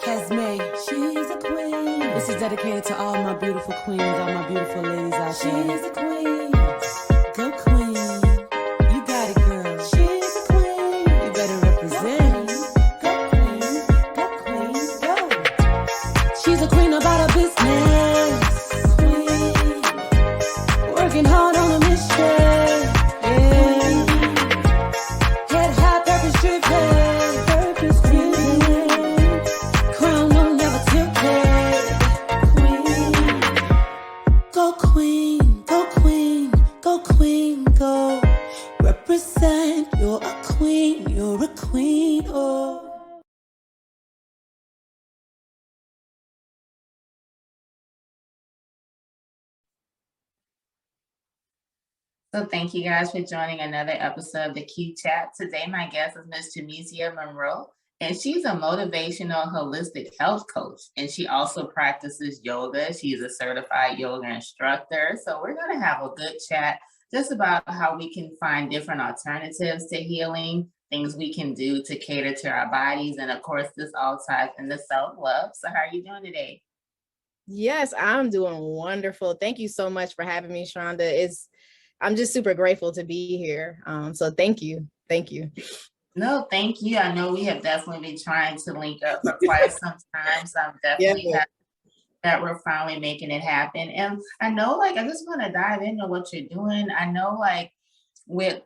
Kesme, she's a queen. This is dedicated to all my beautiful queens, all my beautiful ladies out there. She's a queen. Go queen. You got it, girl. She's a queen. You better represent. Go queen. Go queen. Go. She's a queen about her business. Queen. Working hard on a mission. Yeah. Head high, purpose driven. Purpose driven. Represent, you're a queen, you're a queen, oh. So thank you guys for joining another episode of the Q Chat. Today, my guest is Ms. Jamesia Monroe, and she's a motivational holistic health coach, and she also practices yoga. She's a certified yoga instructor. So we're going to have a good chat just about how we can find different alternatives to healing, things we can do to cater to our bodies. And of course, this all ties into self-love. So how are you doing today? Yes, I'm doing wonderful. Thank you so much for having me, Shonda. I'm just super grateful to be here. So thank you. Thank you. No, thank you. I know we have definitely been trying to link up for quite some time. So I'm definitely happy that we're finally making it happen. And I know, I just want to dive into what you're doing. I know, with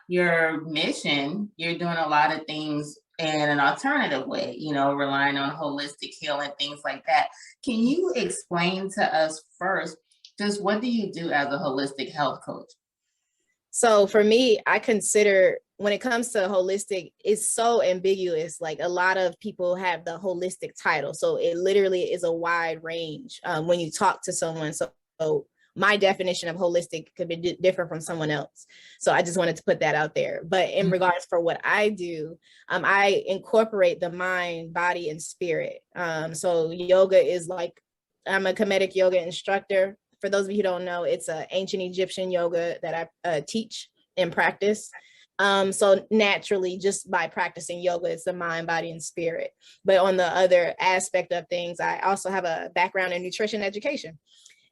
your mission, you're doing a lot of things in an alternative way, relying on holistic healing, things like that. Can you explain to us first, just what do you do as a holistic health coach? So for me, I consider when it comes to holistic, it's so ambiguous. Like a lot of people have the holistic title. So it literally is a wide range when you talk to someone. So my definition of holistic could be different from someone else. So I just wanted to put that out there. But in regards for what I do, I incorporate the mind, body, and spirit. So yoga is I'm a Kemetic Yoga Instructor. For those of you who don't know, it's an ancient Egyptian yoga that I teach and practice. So naturally, just by practicing yoga, it's the mind, body, and spirit. But on the other aspect of things, I also have a background in nutrition education.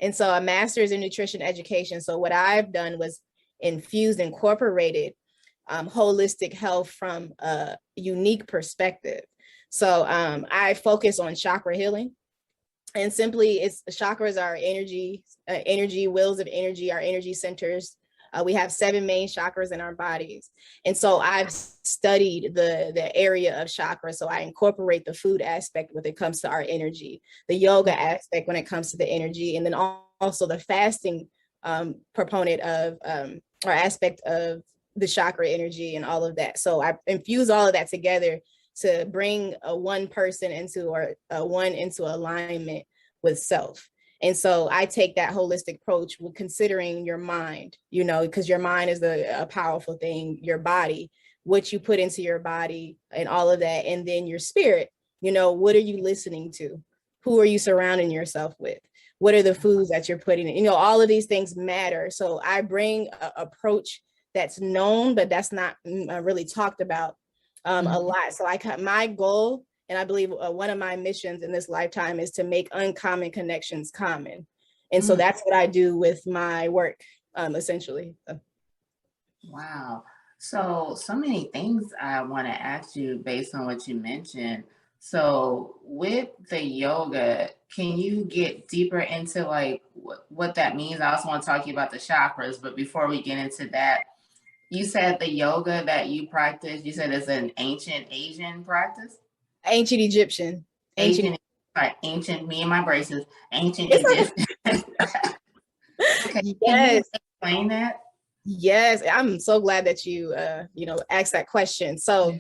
And so a master's in nutrition education. So what I've done was incorporated holistic health from a unique perspective. So I focus on chakra healing. And simply, it's chakras are energy, wheels of energy, our energy centers. We have 7 main chakras in our bodies. And so I've studied the area of chakras. So I incorporate the food aspect when it comes to our energy, the yoga aspect when it comes to the energy, and then also the fasting proponent of or aspect of the chakra energy and all of that. So I infuse all of that together to bring one person into alignment with self. And so I take that holistic approach with considering your mind, because your mind is a powerful thing, your body, what you put into your body and all of that. And then your spirit, what are you listening to? Who are you surrounding yourself with? What are the foods that you're putting in? All of these things matter. So I bring an approach that's known, but that's not really talked about a lot. So my goal, and I believe one of my missions in this lifetime, is to make uncommon connections common. And so that's what I do with my work, essentially. Wow. So many things I want to ask you based on what you mentioned. So with the yoga, can you get deeper into what that means? I also want to talk to you about the chakras, but before we get into that, you said the yoga that you practice, you said it's an ancient Asian practice? Ancient Egyptian. Ancient, me and my braces, ancient Egyptian. Okay, yes. Can you explain that? Yes, I'm so glad that you, asked that question. So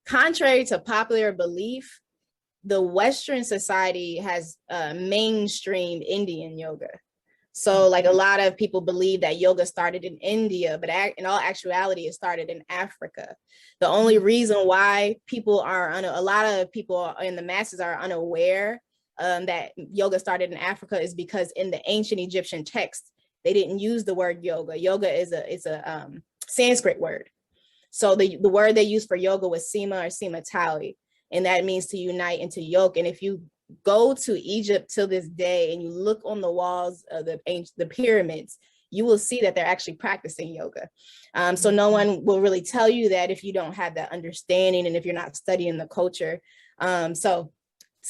contrary to popular belief, the Western society has mainstream Indian yoga. So a lot of people believe that yoga started in India, but in all actuality, it started in Africa. The only reason why a lot of people in the masses are unaware that yoga started in Africa is because in the ancient Egyptian text, they didn't use the word yoga. Yoga is a Sanskrit word. So the word they used for yoga was sima or simatali, and that means to unite and to yoke. And if you go to Egypt till this day and you look on the walls of the pyramids, you will see that they're actually practicing yoga. So no one will really tell you that if you don't have that understanding and if you're not studying the culture. So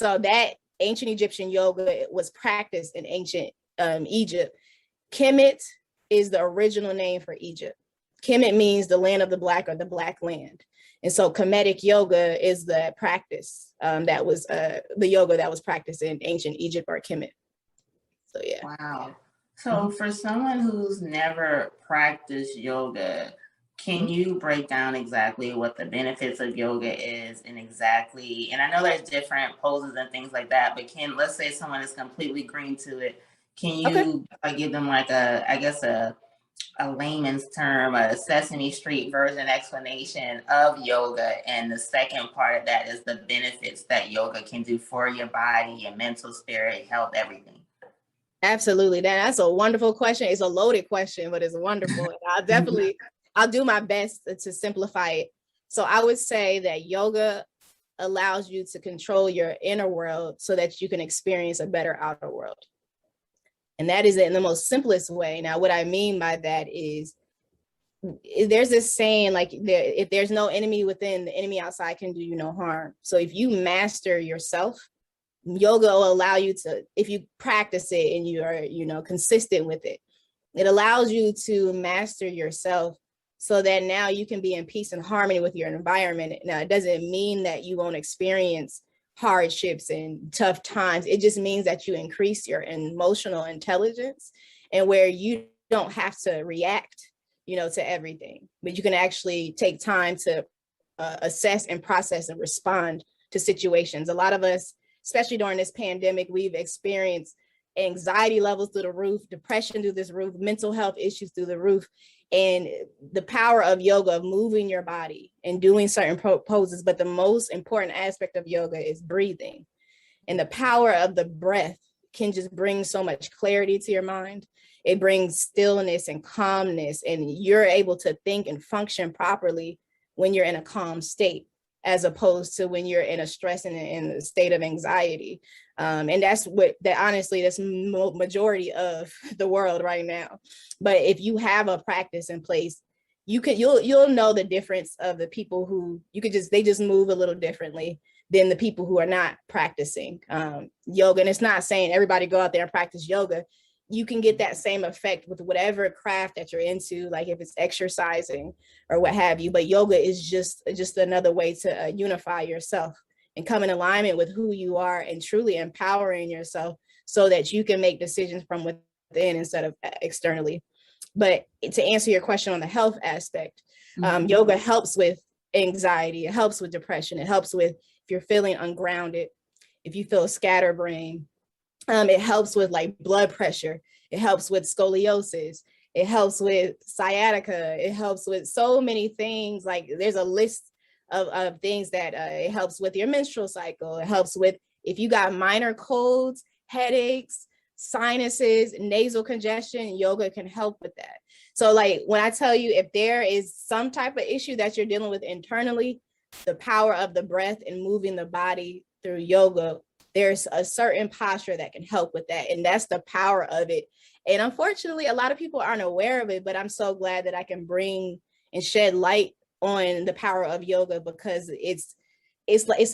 that ancient Egyptian yoga was practiced in ancient Egypt. Kemet is the original name for Egypt. Kemet means the land of the black or the black land. And so Kemetic Yoga is the practice that was the yoga that was practiced in ancient Egypt or Kemet. So yeah. Wow. So for someone who's never practiced yoga, can you break down exactly what the benefits of yoga is and I know there's different poses and things like that, but let's say someone is completely green to it. Can you give them like a layman's term, a Sesame Street version explanation of yoga? And the second part of that is the benefits that yoga can do for your body, your mental, spirit, health, everything. Absolutely. That's a wonderful question. It's a loaded question, but it's wonderful. And I'll do my best to simplify it. So I would say that yoga allows you to control your inner world so that you can experience a better outer world. And that is in the most simplest way. Now, what I mean by that is there's this saying, like, if there's no enemy within, the enemy outside can do you no harm. So if you master yourself, yoga will allow you to, if you practice it and you are, consistent with it, it allows you to master yourself so that now you can be in peace and harmony with your environment. Now, it doesn't mean that you won't experience hardships and tough times. It just means that you increase your emotional intelligence, and where you don't have to react, to everything, but you can actually take time to assess and process and respond to situations. A lot of us, especially during this pandemic, we've experienced anxiety levels through the roof, depression through this roof, mental health issues through the roof. And the power of yoga, of moving your body and doing certain poses. But the most important aspect of yoga is breathing. And the power of the breath can just bring so much clarity to your mind. It brings stillness and calmness, and you're able to think and function properly when you're in a calm state, as opposed to when you're in a stress and in a state of anxiety. And that's honestly, that's majority of the world right now. But if you have a practice in place, you'll know the difference of the people who they just move a little differently than the people who are not practicing yoga. And it's not saying everybody go out there and practice yoga. You can get that same effect with whatever craft that you're into, like if it's exercising or what have you. But yoga is just another way to unify yourself and come in alignment with who you are and truly empowering yourself so that you can make decisions from within instead of externally. But to answer your question on the health aspect, yoga helps with anxiety. It helps with depression. It helps with if you're feeling ungrounded, if you feel scatterbrained. It helps with like blood pressure. It helps with scoliosis. It helps with sciatica. It helps with so many things. Like there's a list of things that it helps with your menstrual cycle. It helps with if you got minor colds, headaches, sinuses, nasal congestion, yoga can help with that. So like when I tell you, if there is some type of issue that you're dealing with internally, the power of the breath and moving the body through yoga, there's a certain posture that can help with that. And that's the power of it. And unfortunately, a lot of people aren't aware of it, but I'm so glad that I can bring and shed light on the power of yoga, because it's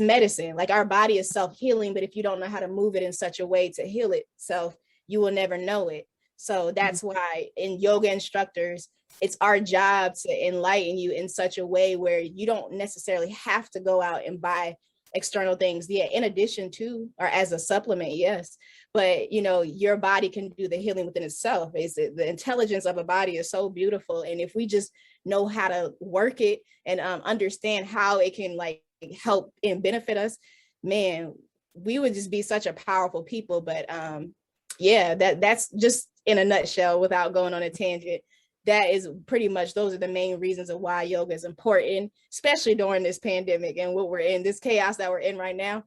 medicine. Like our body is self-healing, but if you don't know how to move it in such a way to heal itself, you will never know it. So that's why in yoga instructors, it's our job to enlighten you in such a way where you don't necessarily have to go out and buy external things. Yeah, in addition to, or as a supplement, yes. But your body can do the healing within itself. The intelligence of a body is so beautiful. And if we just know how to work it and understand how it can like help and benefit us, man, we would just be such a powerful people. But yeah, that's just in a nutshell, without going on a tangent. That is pretty much, those are the main reasons of why yoga is important, especially during this pandemic and what we're in, this chaos that we're in right now.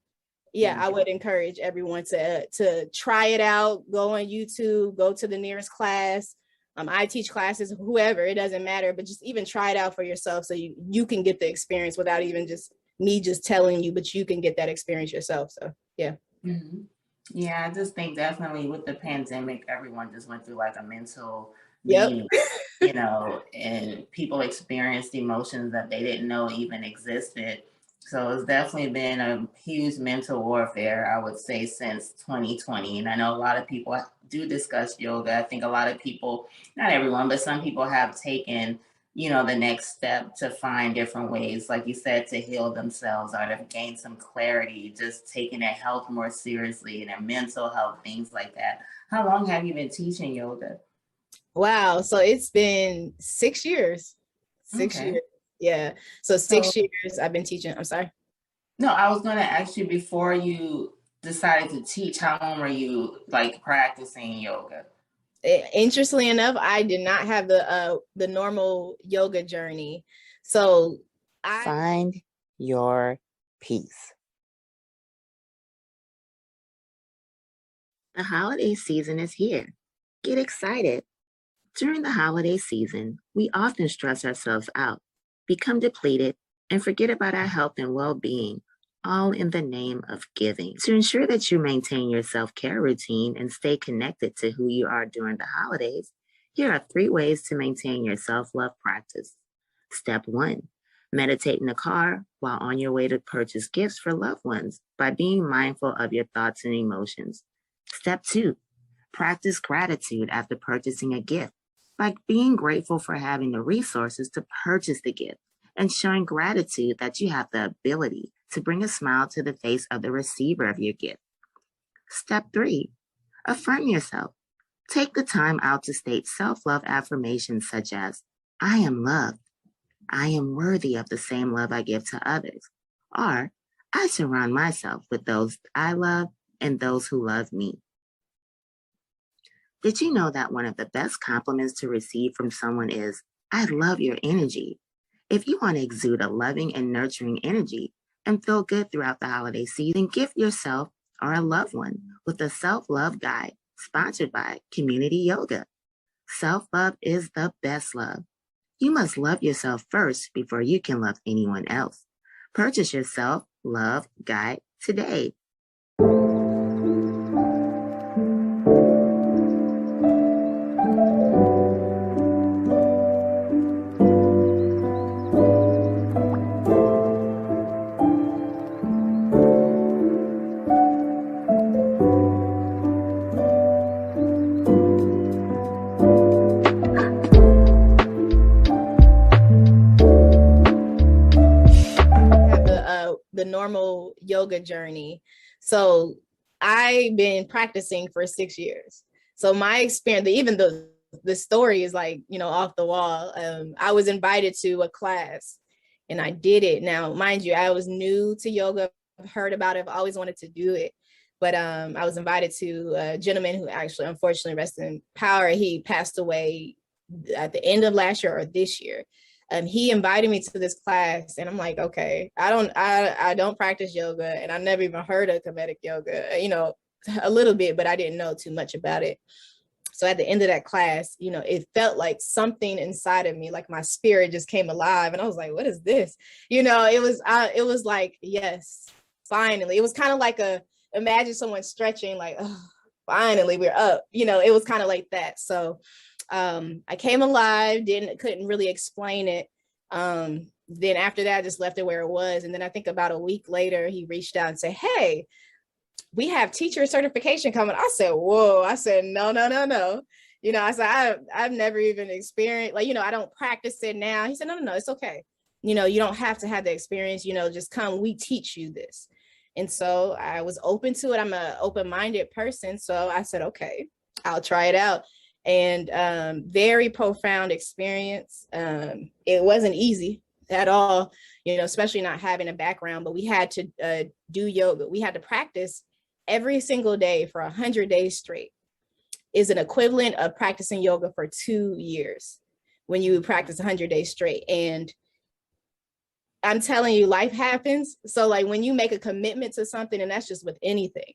Yeah, I would encourage everyone to try it out, go on YouTube, go to the nearest class, I teach classes, whoever, it doesn't matter, but just even try it out for yourself so you can get the experience without even just me just telling you, but you can get that experience yourself. So yeah. Mm-hmm. Yeah, I just think definitely with the pandemic, everyone just went through like a mental Yep. being, and people experienced emotions that they didn't know even existed. So it's definitely been a huge mental warfare, I would say, since 2020. And I know a lot of people do discuss yoga. I think a lot of people, not everyone, but some people have taken the next step to find different ways, like you said, to heal themselves or to gain some clarity, just taking their health more seriously and their mental health, things like that. How long have you been teaching yoga? Wow. So it's been 6 years. Six Okay. years. Yeah. So So, 6 years I've been teaching. I'm sorry. no, I was going to ask you, before you decided to teach, how long were you like practicing yoga? Interestingly enough, I did not have the normal yoga journey. So I Find your peace. The holiday season is here. Get excited. During the holiday season, we often stress ourselves out, become depleted, and forget about our health and well-being, all in the name of giving. To ensure that you maintain your self-care routine and stay connected to who you are during the holidays, here are 3 ways to maintain your self-love practice. Step 1. Meditate in the car while on your way to purchase gifts for loved ones by being mindful of your thoughts and emotions. Step 2. Practice gratitude after purchasing a gift by being grateful for having the resources to purchase the gift and showing gratitude that you have the ability to bring a smile to the face of the receiver of your gift. Step 3. Affirm yourself. Take the time out to state self-love affirmations such as, I am loved. I am worthy of the same love I give to others. Or, I surround myself with those I love and those who love me. Did you know that one of the best compliments to receive from someone is, I love your energy? If you want to exude a loving and nurturing energy and feel good throughout the holiday season, gift yourself or a loved one with a self-love guide sponsored by Kemunity Yoga. Self-love is the best love. You must love yourself first before you can love anyone else. Purchase your self-love guide today. the normal yoga journey. So I've been practicing for 6 years. So my experience, even the story is like, off the wall. I was invited to a class and I did it. Now, mind you, I was new to yoga. I've heard about it. I've always wanted to do it. But I was invited to a gentleman who actually, unfortunately, rest in power. He passed away at the end of last year or this year. He invited me to this class and I'm like, okay, I don't practice yoga and I never even heard of Kemetic Yoga, a little bit, but I didn't know too much about it. So at the end of that class, it felt like something inside of me, like my spirit just came alive. And I was like, what is this? It was like, yes, finally. It was kind of like imagine someone stretching like, oh, finally we're up. It was kind of like that. So I came alive, couldn't really explain it. Then after that, I just left it where it was. And then I think about a week later, he reached out and said, hey, we have teacher certification coming. I said, whoa. I said, no. I said, I've never even experienced, I don't practice it now. He said, no, it's okay. You don't have to have the experience, just come, we teach you this. And so I was open to it. I'm an open-minded person. So I said, okay, I'll try it out. And very profound experience. It wasn't easy at all, especially not having a background, but we had to do yoga. We had to practice every single day for 100 days straight. Is an equivalent of practicing yoga for 2 years when you practice 100 days straight. And I'm telling you, life happens. So like when you make a commitment to something, and that's just with anything,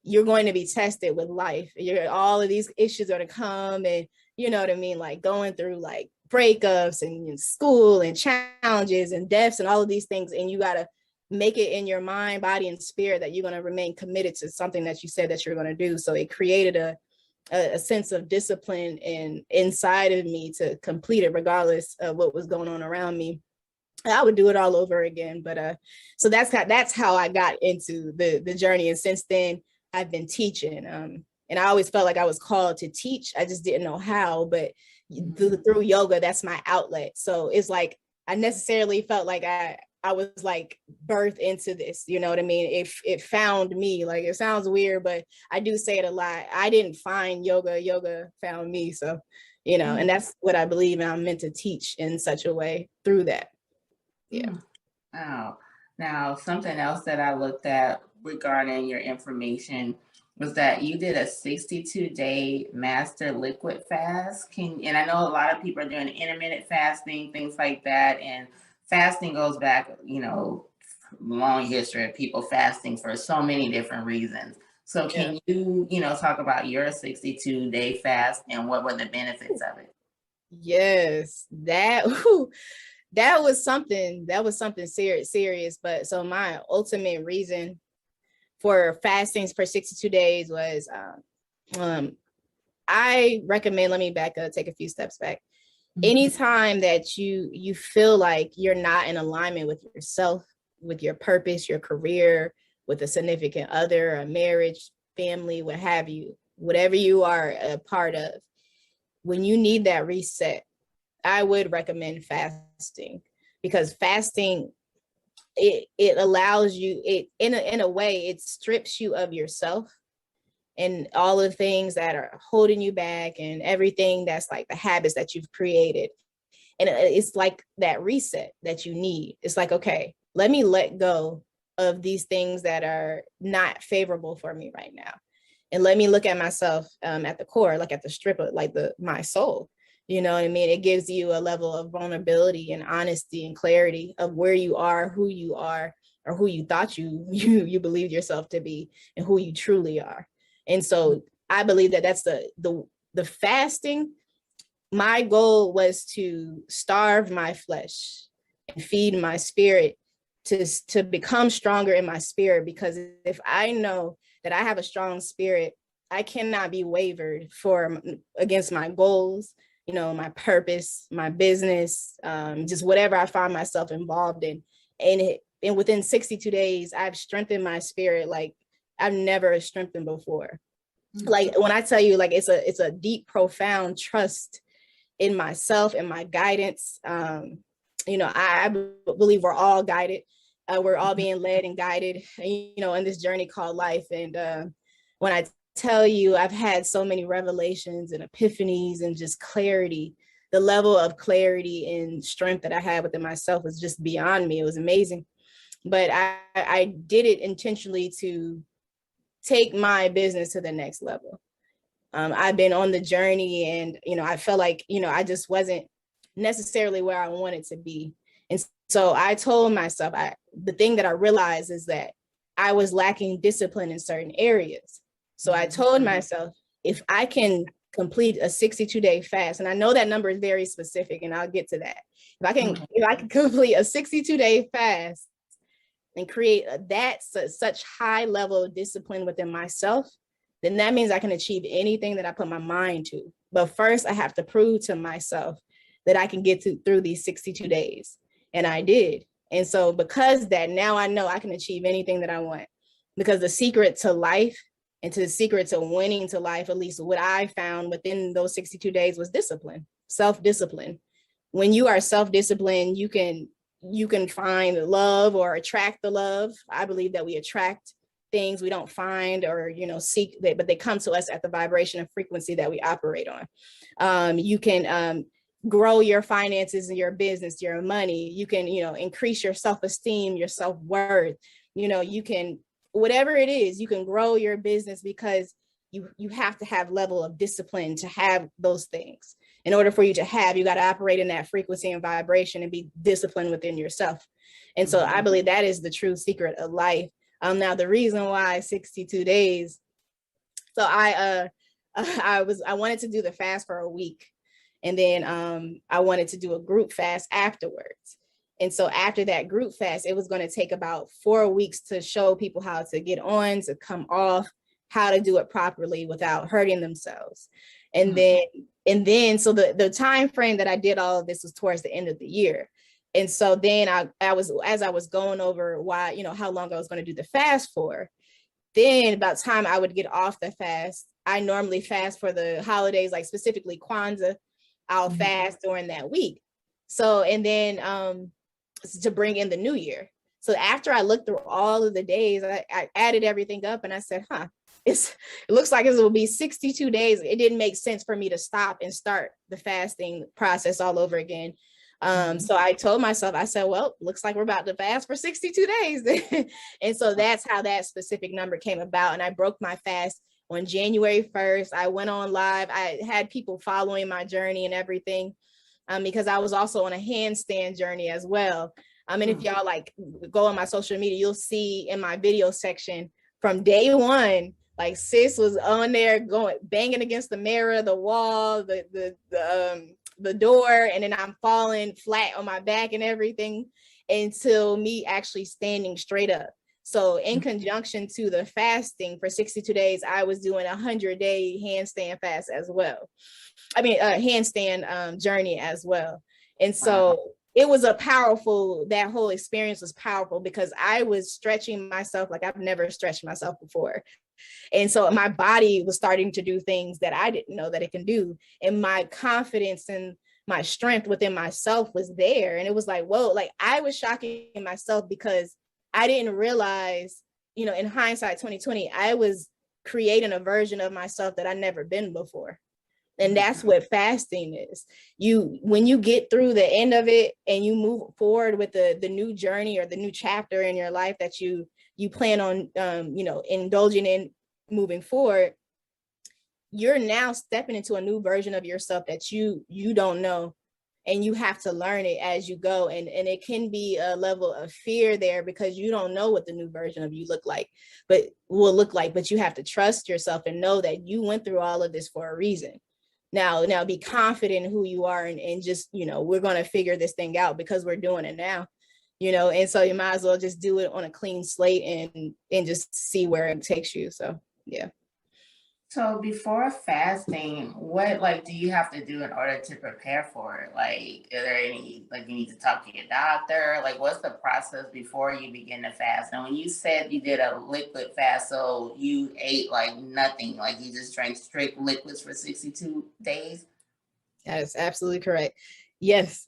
you're going to be tested with life. All of these issues are to come, and you know what I mean? Like going through like breakups and school and challenges and deaths and all of these things. And you got to make it in your mind, body, and spirit that you're going to remain committed to something that you said that you're going to do. So it created a sense of discipline and inside of me to complete it regardless of what was going on around me. I would do it all over again. But so that's how I got into the journey. And since then I've been teaching. And I always felt like I was called to teach. I just didn't know how, but through yoga, that's my outlet. So it's like, I necessarily felt like I was like birthed into this, you know what I mean? It found me. Like, it sounds weird, but I do say it a lot. I didn't find yoga, yoga found me. So, you know, and that's what I believe. And I'm meant to teach in such a way through that. Yeah. Wow. Now, something else that I looked at regarding your information was that you did a 62-day master liquid fast. And I know a lot of people are doing intermittent fasting, things like that. And fasting goes back, you know, long history of people fasting for so many different reasons. So can you talk about your 62-day fast and what were the benefits of it? Yes, that was something serious. But so my ultimate reason for fastings for 62 days was, I recommend, let me take a few steps back. Anytime that you feel like you're not in alignment with yourself, with your purpose, your career, with a significant other, a marriage, family, what have you, whatever you are a part of, when you need that reset, I would recommend fasting, because fasting, it allows you, in a way, it strips you of yourself and all the things that are holding you back and everything that's like the habits that you've created. And it's like that reset that you need. It's like, okay, let me let go of these things that are not favorable for me right now. And let me look at myself at the core, like at the strip of like my soul. You know what I mean? It gives you a level of vulnerability and honesty and clarity of where you are, who you are, or who you thought you believed yourself to be, and who you truly are. And so I believe that that's the fasting. My goal was to starve my flesh and feed my spirit to become stronger in my spirit, because if I know that I have a strong spirit, I cannot be wavered against my goals, you know, my purpose, my business, just whatever I find myself involved in. And within 62 days, I've strengthened my spirit like I've never strengthened before. Like when I tell you, like it's a deep, profound trust in myself and my guidance. You know, I believe we're all guided. We're all being led and guided, you know, in this journey called life. And when I tell you, I've had so many revelations and epiphanies and just clarity, the level of clarity and strength that I had within myself was just beyond me. It was amazing. But I did it intentionally to take my business to the next level. I've been on the journey, and, you know, I felt like, you know, I just wasn't necessarily where I wanted to be. And so I told myself, the thing that I realized is that I was lacking discipline in certain areas. So I told myself, if I can complete a 62-day fast, and I know that number is very specific, and I'll get to that. If I can complete a 62-day fast and create such high level of discipline within myself, then that means I can achieve anything that I put my mind to. But first, I have to prove to myself that I can get through these 62 days. And I did. And so because that, now I know I can achieve anything that I want, because the secret to life and to the secret to winning to life, at least what I found within those 62 days, was discipline, self-discipline. When you are self-disciplined, you can find love or attract the love. I believe that we attract things we don't find or, you know, seek, but they come to us at the vibration and frequency that we operate on. You can grow your finances and your business, your money. You can, you know, increase your self-esteem, your self-worth. You know, you can, whatever it is, you can grow your business, because you have to have level of discipline to have those things. In order for you to have, you got to operate in that frequency and vibration and be disciplined within yourself. And so I believe that is the true secret of life. Now, the reason why 62 days So I wanted to do the fast for a week, and then I wanted to do a group fast afterwards. And so after that group fast, it was going to take about 4 weeks to show people how to get on, to come off, how to do it properly without hurting themselves. And then so the time frame that I did all of this was towards the end of the year. And so then I was going over why, how long I was going to do the fast for. Then about time I would get off the fast, I normally fast for the holidays, like specifically Kwanzaa, I'll fast during that week. So, and then to bring in the new year. So after I looked through all of the days, I added everything up and I said, it looks like it will be 62 days. It didn't make sense for me to stop and start the fasting process all over again. So I told myself, I said, well, looks like we're about to fast for 62 days. And so that's how that specific number came about. And I broke my fast on January 1st. I went on live. I had people following my journey and everything, because I was also on a handstand journey as well. And if y'all like go on my social media, you'll see in my video section from day one, like sis was on there banging against the mirror, the wall, the door, and then I'm falling flat on my back and everything until me actually standing straight up. So in conjunction to the fasting for 62 days, I was doing a 100-day handstand fast as well. I mean, a handstand journey as well. And so it was that whole experience was powerful because I was stretching myself like I've never stretched myself before. And so my body was starting to do things that I didn't know that it can do. And my confidence and my strength within myself was there. And it was like, whoa, like I was shocking myself because I didn't realize, in hindsight 2020, I was creating a version of myself that I'd never been before. And that's what fasting is. When you get through the end of it and you move forward with the new journey or the new chapter in your life that you plan on, indulging in moving forward, you're now stepping into a new version of yourself that you don't know, and you have to learn it as you go. And it can be a level of fear there because you don't know what the new version of you will look like, but you have to trust yourself and know that you went through all of this for a reason. Now be confident in who you are and just, we're going to figure this thing out because we're doing it now, and so you might as well just do it on a clean slate and just see where it takes you. So, yeah. So before fasting, what do you have to do in order to prepare for it? Like, are there any, you need to talk to your doctor? Like, what's the process before you begin to fast? And when you said you did a liquid fast, so you ate nothing, you just drank straight liquids for 62 days? That is absolutely correct. Yes.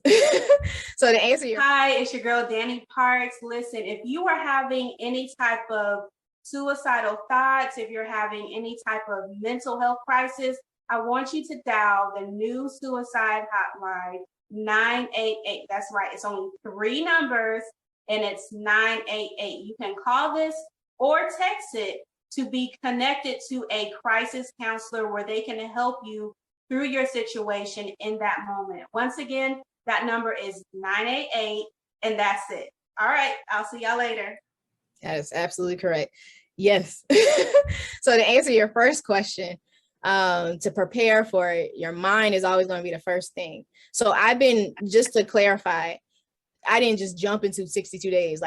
So to answer your— Hi, it's your girl, Danny Parks. Listen, if you are having any type of suicidal thoughts, if you're having any type of mental health crisis, I want you to dial the new suicide hotline, 988. That's right. It's only 3 numbers and it's 988. You can call this or text it to be connected to a crisis counselor where they can help you through your situation in that moment. Once again, that number is 988 and that's it. All right. I'll see y'all later. That is absolutely correct. Yes. So to answer your first question, to prepare for it, your mind is always going to be the first thing. So just to clarify, I didn't just jump into 62 days.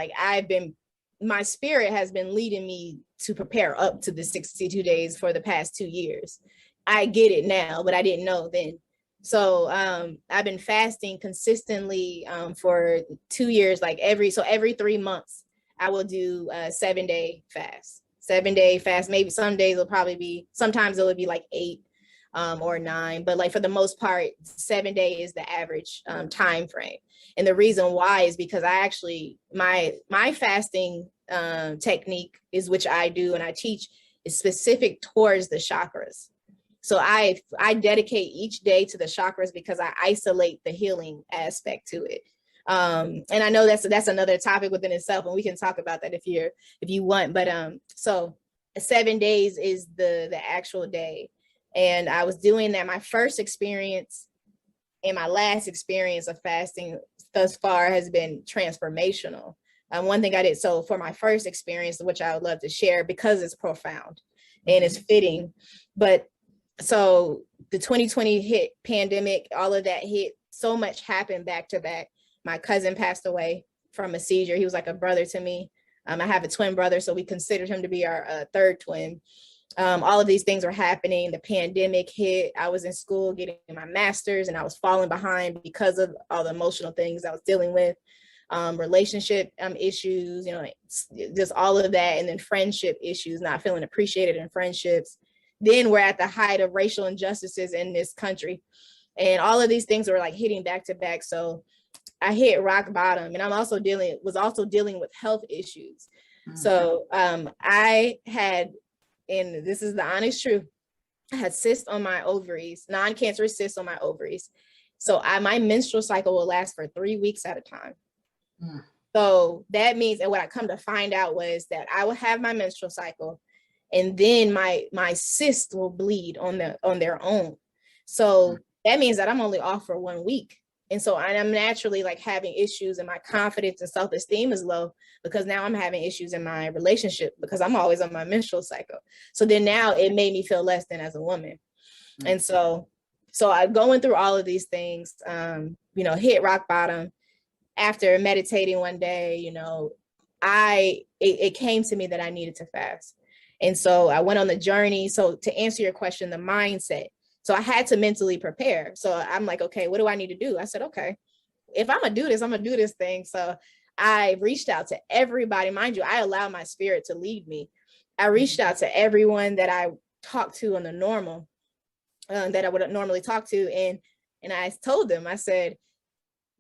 My spirit has been leading me to prepare up to the 62 days for the past 2 years. I get it now, but I didn't know then. So I've been fasting consistently for 2 years, every 3 months. I will do a 7-day fast. 7-day fast. Maybe some days sometimes it would be 8 or 9, but for the most part, 7 days is the average time frame. And the reason why is because I actually, my fasting technique is, which I do and I teach, is specific towards the chakras. So I dedicate each day to the chakras because I isolate the healing aspect to it. And I know that's another topic within itself, and we can talk about that if you want. But so 7 days is the actual day, and I was doing that. My first experience and my last experience of fasting thus far has been transformational. One thing I did, so for my first experience, which I would love to share because it's profound, and it's fitting. But so the 2020 hit, pandemic, all of that hit, so much happened back to back. My cousin passed away from a seizure. He was like a brother to me. I have a twin brother, so we considered him to be our third twin. All of these things were happening. The pandemic hit. I was in school getting my master's, and I was falling behind because of all the emotional things I was dealing with, relationship issues, just all of that. And then friendship issues, not feeling appreciated in friendships. Then we're at the height of racial injustices in this country. And all of these things were like hitting back to back. So I hit rock bottom, and I was also dealing with health issues. Mm-hmm. So I had, and this is the honest truth, I had cysts on my ovaries, non-cancerous cysts on my ovaries. So my menstrual cycle will last for 3 weeks at a time. Mm. So that means, and what I come to find out was that I will have my menstrual cycle, and then my cysts will bleed on their own. So that means that I'm only off for 1 week. And so I'm naturally like having issues, and my confidence and self-esteem is low because now I'm having issues in my relationship because I'm always on my menstrual cycle. So then now it made me feel less than as a woman. Mm-hmm. And so I'm going through all of these things, hit rock bottom. After meditating one day, it came to me that I needed to fast. And so I went on the journey. So to answer your question, the mindset. So I had to mentally prepare. So I'm like, okay, what do I need to do? I said, okay, if I'm gonna do this, I'm gonna do this thing. So I reached out to everybody. Mind you, I allow my spirit to lead me. I reached out to everyone that I talked to on the normal, that I would normally talk to. And I told them, I said,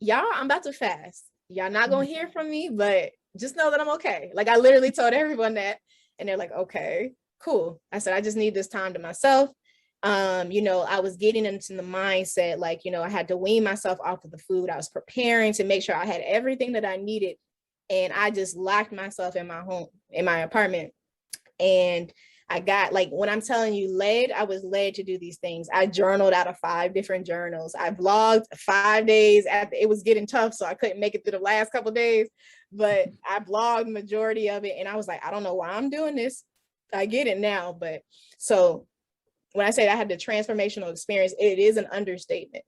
y'all, I'm about to fast. Y'all not gonna hear from me, but just know that I'm okay. Like I literally told everyone that, and they're like, okay, cool. I said, I just need this time to myself. I was getting into the mindset, like, I had to wean myself off of the food. I was preparing to make sure I had everything that I needed. And I just locked myself in my home, in my apartment. And I got, like, when I'm telling you I was led to do these things. I journaled out of 5 different journals. I vlogged 5 days after it was getting tough. So I couldn't make it through the last couple of days, but I vlogged majority of it. And I was like, I don't know why I'm doing this. I get it now. But so when I say I had the transformational experience, it is an understatement.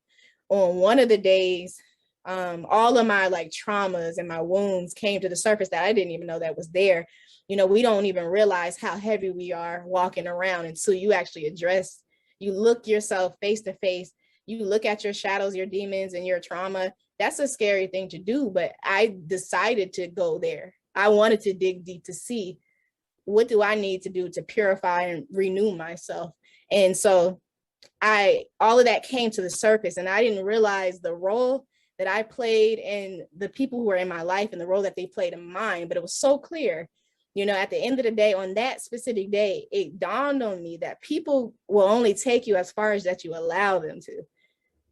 On one of the days, all of my like traumas and my wounds came to the surface that I didn't even know that was there. We don't even realize how heavy we are walking around until you actually you look yourself face to face, you look at your shadows, your demons, and your trauma. That's a scary thing to do, but I decided to go there. I wanted to dig deep to see, what do I need to do to purify and renew myself? And so all of that came to the surface, and I didn't realize the role that I played in the people who were in my life and the role that they played in mine. But it was so clear, at the end of the day, on that specific day, it dawned on me that people will only take you as far as that you allow them to.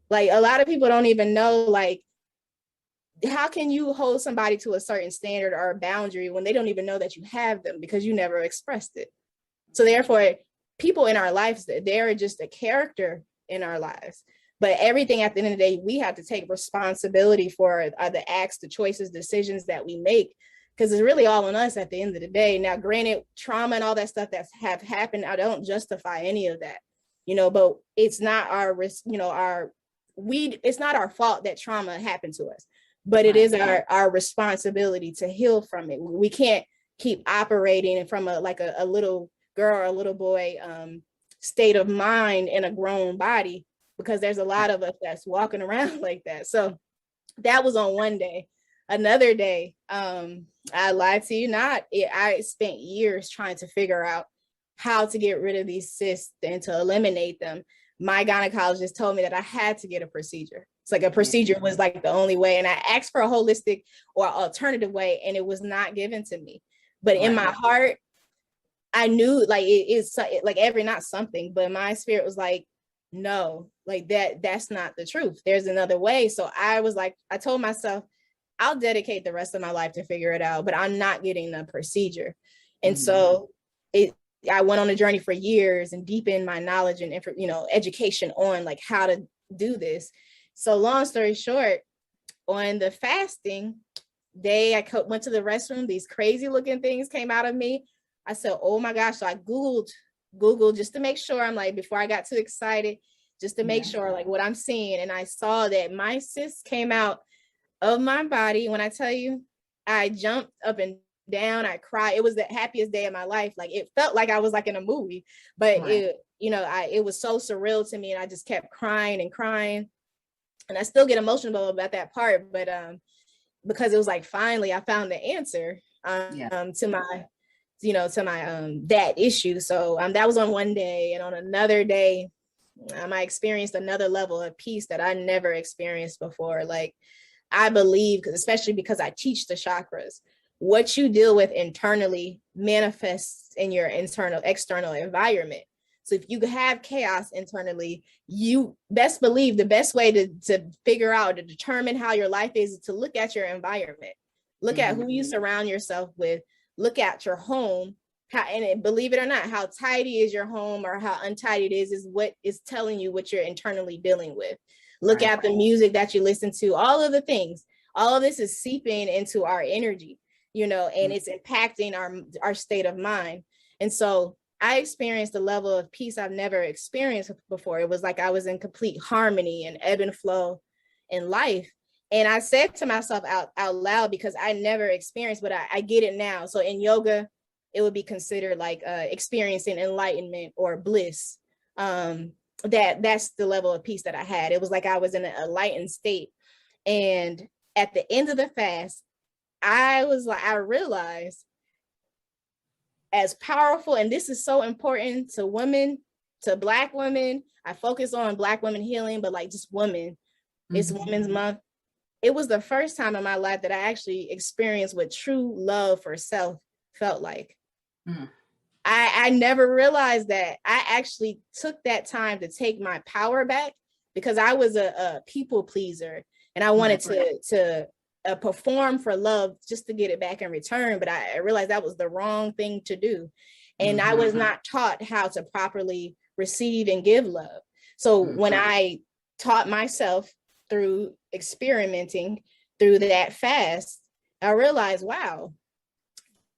Like, a lot of people don't even know, like, how can you hold somebody to a certain standard or a boundary when they don't even know that you have them because you never expressed it? So therefore, people in our lives, they're just a character in our lives. But everything at the end of the day, we have to take responsibility for the acts, the choices, decisions that we make, because it's really all on us at the end of the day. Now, granted, trauma and all that stuff that's have happened, I don't justify any of that, but it's not it's not our fault that trauma happened to us, but it is our responsibility to heal from it. We can't keep operating from a little girl or a little boy state of mind in a grown body, because there's a lot of us that's walking around like that. So that was on one day. Another day, I lied to you not, I spent years trying to figure out how to get rid of these cysts and to eliminate them. My gynecologist told me that I had to get a procedure. It's like a procedure was like the only way. And I asked for a holistic or alternative way, and it was not given to me. But in my heart, I knew, like, it's like not something, but my spirit was like, no, like that's not the truth. There's another way. So I was like, I told myself, I'll dedicate the rest of my life to figure it out, but I'm not getting the procedure. And so I went on a journey for years and deepened my knowledge and, education on like how to do this. So long story short, on the fasting day, I went to the restroom. These crazy looking things came out of me. I said, oh my gosh. So I Googled Google just to make sure. I'm like, before I got too excited, just to make sure like what I'm seeing. And I saw that my cyst came out of my body. When I tell you, I jumped up and down, I cried. It was the happiest day of my life. Like it felt like I was like in a movie, but it, you know, it was so surreal to me, and I just kept crying and crying. And I still get emotional about that part, but because it was like, finally I found the answer to my, you know, to my that issue. So that was on one day, and on another day, I experienced another level of peace that I never experienced before. Like, I believe, especially because I teach the chakras, what you deal with internally manifests in your external environment. So if you have chaos internally, you best believe the best way to figure out, to determine how your life is to look at your environment, look at who you surround yourself with, look at your home. And believe it or not, how tidy is your home or how untidy it is what is telling you what you're internally dealing with. Look at the music that you listen to, all of the things, all of this is seeping into our energy, you know, and it's impacting our state of mind. And so I experienced a level of peace I've never experienced before. It was like I was in complete harmony and ebb and flow in life. And I said to myself out loud, because I never experienced, but I get it now. So in yoga, it would be considered like experiencing enlightenment or bliss. That's the level of peace that I had. It was like I was in an enlightened state. And at the end of the fast, I realized, as powerful, and this is so important to women, to Black women. I focus on Black women healing, but like just women, it's Women's Month. It was the first time in my life that I actually experienced what true love for self felt like. I never realized that. I actually took that time to take my power back, because I was a people pleaser, and I wanted to perform for love just to get it back in return. But I realized that was the wrong thing to do. And I was not taught how to properly receive and give love. So when I taught myself through experimenting through that fast, I realized, wow,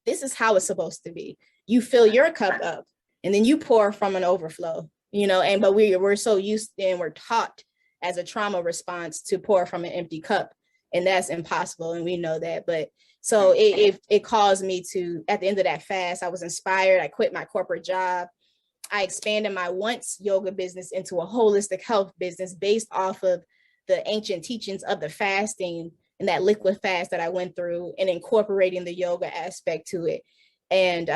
this is how it's supposed to be. You fill your cup up and then you pour from an overflow, you know, but we're so used and we're taught as a trauma response to pour from an empty cup, and that's impossible. And we know that. But so it caused me to, at the end of that fast, I was inspired. I quit my corporate job. I expanded my once yoga business into a holistic health business based off of the ancient teachings of the fasting and that liquid fast that I went through, and incorporating the yoga aspect to it. And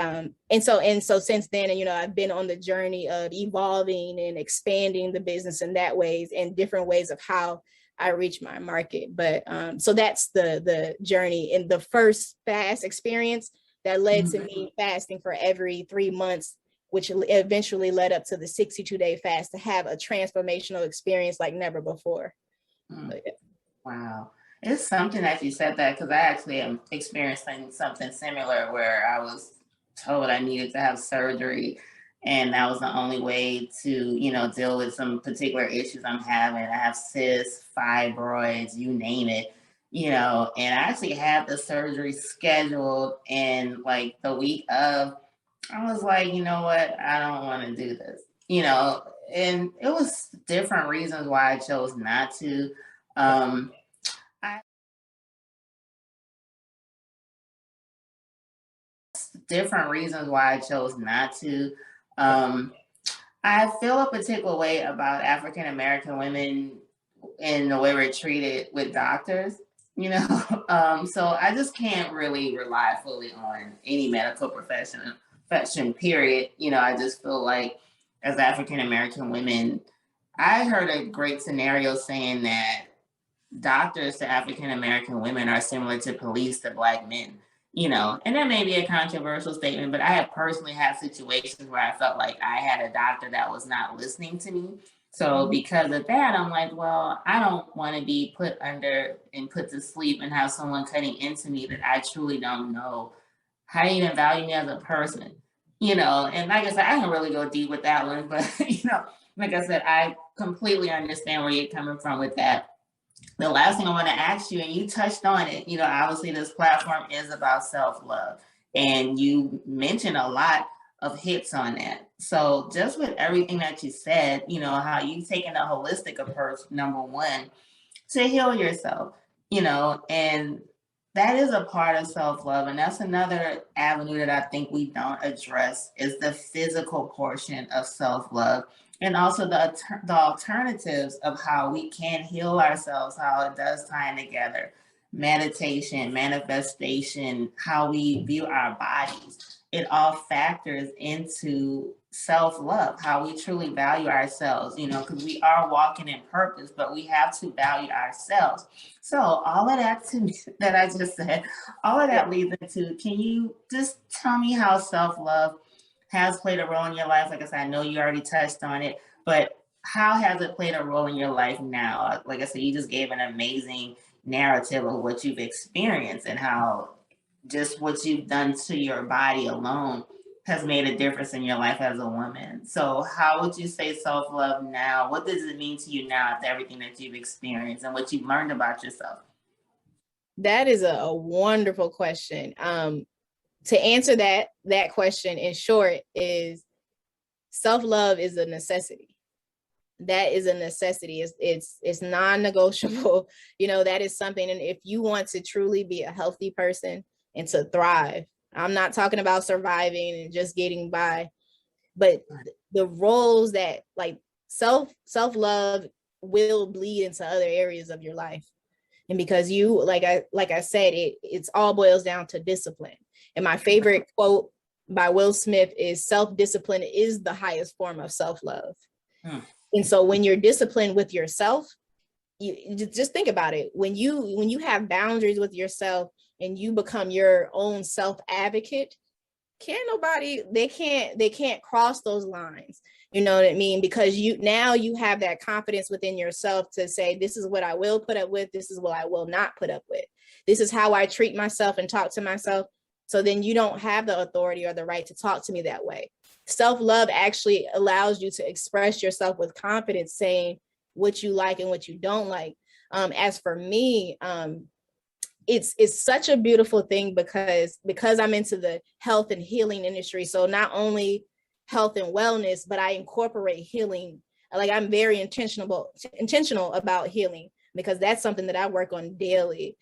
so since then, and, you know, I've been on the journey of evolving and expanding the business in that ways, and different ways of how I reach my market. But so that's the journey. In the first fast experience that led to me fasting for every 3 months, which eventually led up to the 62-day fast, to have a transformational experience like never before. Wow. It's something that you said that, because I actually am experiencing something similar where I was told I needed to have surgery, and that was the only way to, you know, deal with some particular issues I'm having. I have cysts, fibroids, you name it, you know, and I actually had the surgery scheduled, and like the week of, I was like, you know what, I don't want to do this, you know, and it was different reasons why I chose not to. Different reasons why I chose not to. I feel a particular way about African American women in the way we're treated with doctors, you know. So I just can't really rely fully on any medical profession, period. You know, I just feel like as African American women, I heard a great scenario saying that doctors to African American women are similar to police to Black men, you know, and that may be a controversial statement, but I have personally had situations where I felt like I had a doctor that was not listening to me. So because of that, I'm like, well, I don't want to be put under and put to sleep and have someone cutting into me that I truly don't know how to even value me as a person, you know. And like I said, I can really go deep with that one, but, you know, like I said, I completely understand where you're coming from with that. The last thing I want to ask you, and you touched on it, you know, obviously this platform is about self-love, and you mentioned a lot of hits on that. So just with everything that you said, you know, how you've taken a holistic approach, number one, to heal yourself, you know, and that is a part of self-love. And that's another avenue that I think we don't address is the physical portion of self-love. And also the alternatives of how we can heal ourselves, how it does tie in together. Meditation, manifestation, how we view our bodies. It all factors into self-love, how we truly value ourselves, you know, because we are walking in purpose, but we have to value ourselves. So all of that to me that I just said, all of that leads into, can you just tell me how self-love has played a role in your life? Like I said, I know you already touched on it, but how has it played a role in your life now? Like I said, you just gave an amazing narrative of what you've experienced and how just what you've done to your body alone has made a difference in your life as a woman. So how would you say self-love now? What does it mean to you now after everything that you've experienced and what you've learned about yourself? That is a wonderful question. To answer that question in short is self-love is a necessity. That is a necessity. It's non-negotiable. You know, that is something. And if you want to truly be a healthy person and to thrive, I'm not talking about surviving and just getting by, but the roles that like self-love will bleed into other areas of your life. And because you, like I said, it's all boils down to discipline. And my favorite quote by Will Smith is self-discipline is the highest form of self-love. And so when you're disciplined with yourself, you just think about it. When you have boundaries with yourself and you become your own self-advocate, they can't cross those lines. You know what I mean? Because you have that confidence within yourself to say, this is what I will put up with. This is what I will not put up with. This is how I treat myself and talk to myself. So then you don't have the authority or the right to talk to me that way. Self-love actually allows you to express yourself with confidence, saying what you like and what you don't like. As for me, it's such a beautiful thing because I'm into the health and healing industry. So not only health and wellness, but I incorporate healing. Like I'm very intentional about healing because that's something that I work on daily.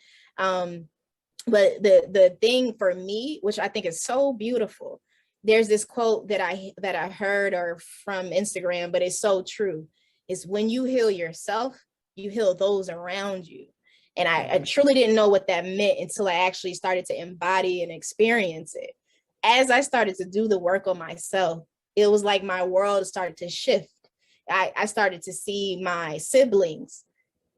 But the thing for me, which I think is so beautiful, there's this quote that I heard or from Instagram, but it's so true. Is when you heal yourself, you heal those around you. And I truly didn't know what that meant until I actually started to embody and experience it. As I started to do the work on myself, it was like my world started to shift. I started to see my siblings.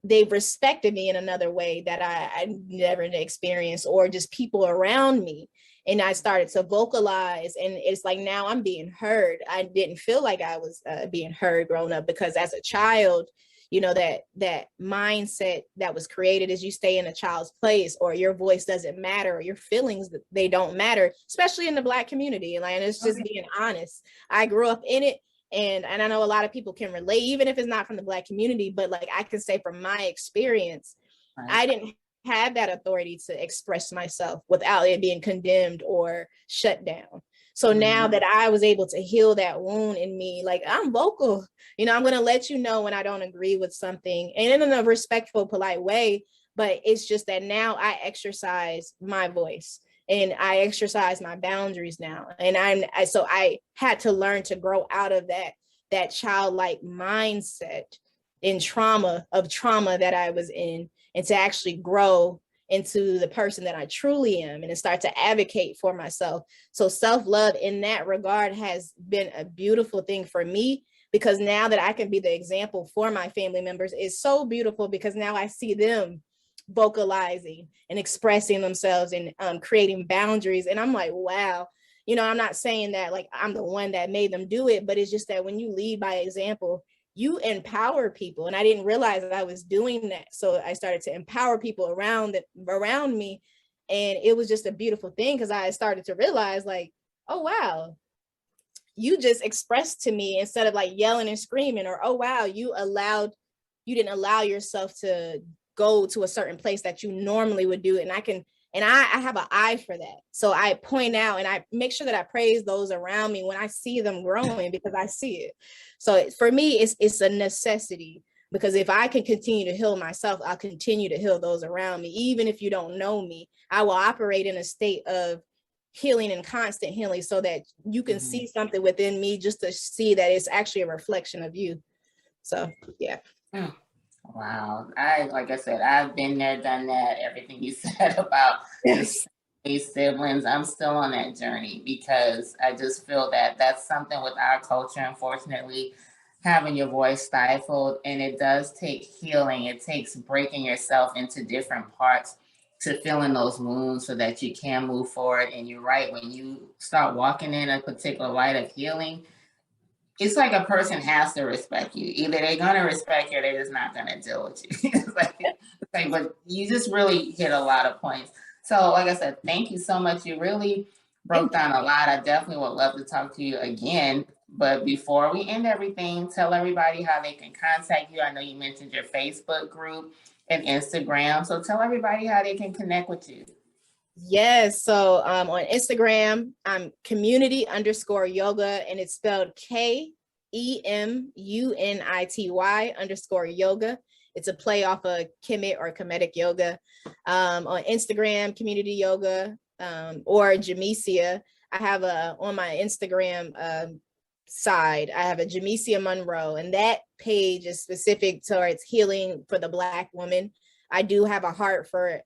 They respected me in another way that I never experienced, or just people around me. And I started to vocalize, and it's like now I'm being heard. I didn't feel like I was being heard growing up, because as a child, you know, that mindset that was created is you stay in a child's place, or your voice doesn't matter, or your feelings, they don't matter, especially in the Black community. And it's just being honest. I grew up in it. And I know a lot of people can relate, even if it's not from the Black community, but like I can say from my experience, right, I didn't have that authority to express myself without it being condemned or shut down. So now that I was able to heal that wound in me, like I'm vocal, you know, I'm going to let you know when I don't agree with something, and in a respectful, polite way. But it's just that now I exercise my voice. And I exercise my boundaries now. And so I had to learn to grow out of that childlike mindset in trauma that I was in, and to actually grow into the person that I truly am, and to start to advocate for myself. So self-love in that regard has been a beautiful thing for me, because now that I can be the example for my family members is so beautiful, because now I see them vocalizing and expressing themselves and creating boundaries. And I'm like, wow, you know, I'm not saying that like I'm the one that made them do it, but it's just that when you lead by example, you empower people. And I didn't realize that I was doing that. So I started to empower people around me. And it was just a beautiful thing, because I started to realize like, oh, wow, you just expressed to me instead of like yelling and screaming, or, oh, wow, you didn't allow yourself to go to a certain place that you normally would do. And I can And I have an eye for that. So I point out and I make sure that I praise those around me when I see them growing, because I see it. So for me, it's a necessity, because if I can continue to heal myself, I'll continue to heal those around me. Even if you don't know me, I will operate in a state of healing and constant healing, so that you can see something within me, just to see that it's actually a reflection of you. So, yeah. Wow. Like I said, I've been there, done that, everything you said about these siblings. I'm still on that journey, because I just feel that that's something with our culture, unfortunately, having your voice stifled. And it does take healing. It takes breaking yourself into different parts to fill in those wounds so that you can move forward. And you're right, when you start walking in a particular light of healing, it's like a person has to respect you. Either they're gonna respect you or they're just not gonna deal with you. It's like, but you just really hit a lot of points. So like I said, thank you so much. You really broke down a lot. I definitely would love to talk to you again. But before we end everything, tell everybody how they can contact you. I know you mentioned your Facebook group and Instagram. So tell everybody how they can connect with you. Yes. So on Instagram, I'm Kemunity Yoga, and it's spelled KEMUNITY Yoga. It's a play off of Kemetic Yoga. On Instagram, Kemunity Yoga, or Jamesia. I have on my Instagram side, I have a Jamesia Monroe, and that page is specific towards healing for the Black woman. I do have a heart for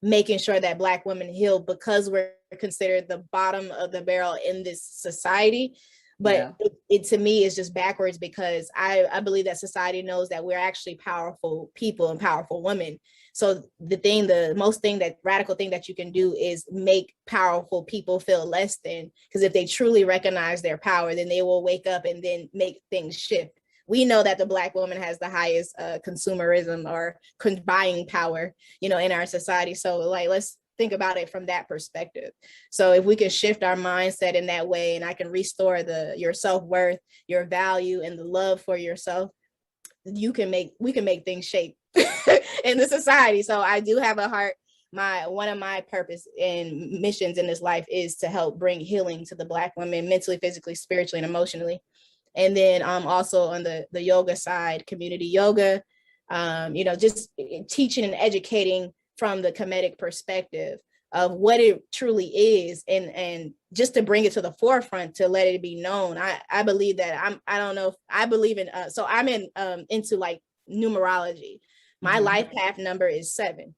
making sure that Black women heal, because we're considered the bottom of the barrel in this society. But it to me is just backwards, because I believe that society knows that we're actually powerful people and powerful women. So the most radical thing that you can do is make powerful people feel less than, because if they truly recognize their power, then they will wake up and then make things shift. We know that the Black woman has the highest consumerism or buying power, in our society. So let's think about it from that perspective. So if we can shift our mindset in that way, and I can restore your self-worth, your value, and the love for yourself, we can make things shape in the society. So I do have a heart. One of my purpose and missions in this life is to help bring healing to the Black women, mentally, physically, spiritually, and emotionally. And then also on the yoga side, Kemunity Yoga, just teaching and educating from the Kemetic perspective of what it truly is, and just to bring it to the forefront, to let it be known. I believe that I believe in, so I'm into like numerology. My life path number is 7.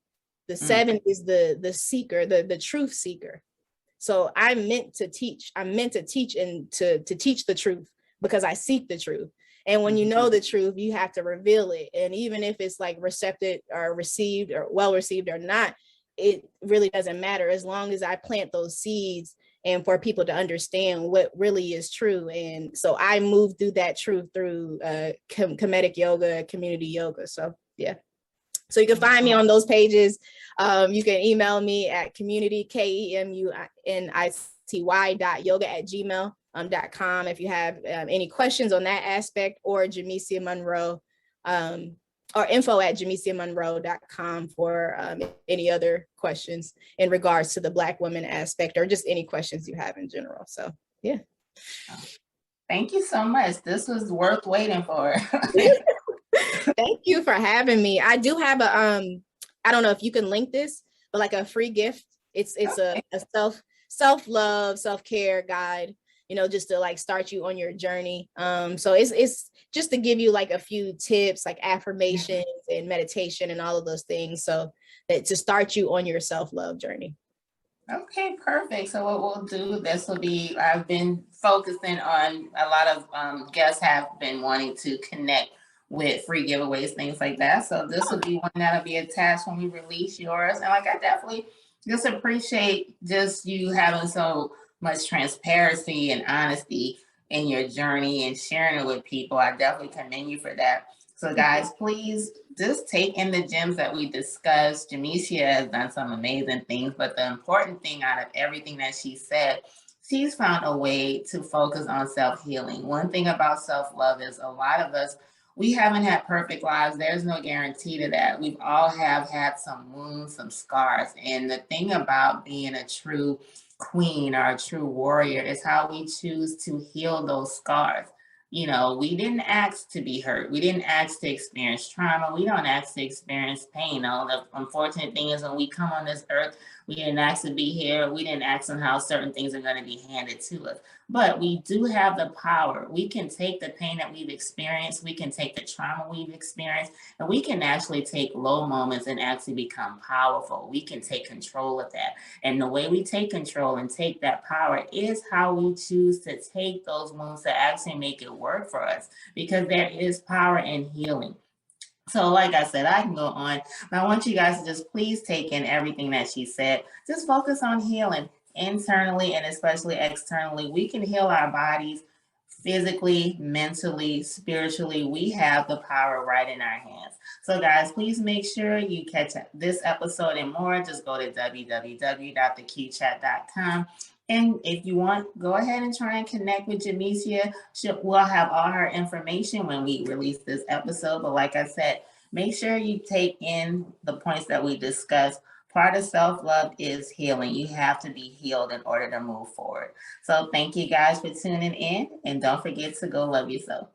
The 7 is the seeker, the truth seeker. So I'm meant to teach. I'm meant to teach, and to teach the truth, because I seek the truth. And when you know the truth, you have to reveal it. And even if it's like receptive or received or well received or not, it really doesn't matter, as long as I plant those seeds and for people to understand what really is true. And so I move through that truth through Kemetic Yoga, Kemunity Yoga. So yeah. So you can find me on those pages. You can email me at community, KEMUNITY.yoga@gmail.com if you have any questions on that aspect, or Jamesia Monroe, or info@jamesiamonroe.com for any other questions in regards to the Black women aspect, or just any questions you have in general. So yeah. Thank you so much. This was worth waiting for. Thank you for having me. I do have I don't know if you can link this, but like a free gift. It's a self-love, self-care guide, just to like start you on your journey. So it's just to give you like a few tips, like affirmations and meditation and all of those things, so that to start you on your self-love journey. Okay, perfect. So what we'll do, I've been focusing on, a lot of guests have been wanting to connect with free giveaways, things like that. So this will be one that'll be attached when we release yours. And like, I definitely just appreciate just you having so much transparency and honesty in your journey and sharing it with people. I definitely commend you for that. So guys, please just take in the gems that we discussed. Jamesia has done some amazing things, but the important thing out of everything that she said, she's found a way to focus on self-healing. One thing about self-love is a lot of us, we haven't had perfect lives. There's no guarantee to that. We've all have had some wounds, some scars. And the thing about being a true queen or a true warrior is how we choose to heal those scars. You know, we didn't ask to be hurt. We didn't ask to experience trauma. We don't ask to experience pain. No, the unfortunate thing is when we come on this earth, we didn't ask to be here. We didn't ask on how certain things are going to be handed to us. But we do have the power. We can take the pain that we've experienced. We can take the trauma we've experienced, and we can actually take low moments and actually become powerful. We can take control of that. And the way we take control and take that power is how we choose to take those wounds to actually make it work for us, because there is power in healing. So like I said, I can go on, but I want you guys to just please take in everything that she said. Just focus on healing internally and especially externally. We can heal our bodies physically, mentally, spiritually. We have the power right in our hands. So guys, please make sure you catch this episode and more. Just go to www.theqchat.com. And if you want, go ahead and try and connect with Jamesia. We'll have all her information when we release this episode. But like I said, make sure you take in the points that we discussed. Part of self-love is healing. You have to be healed in order to move forward. So thank you guys for tuning in. And don't forget to go love yourself.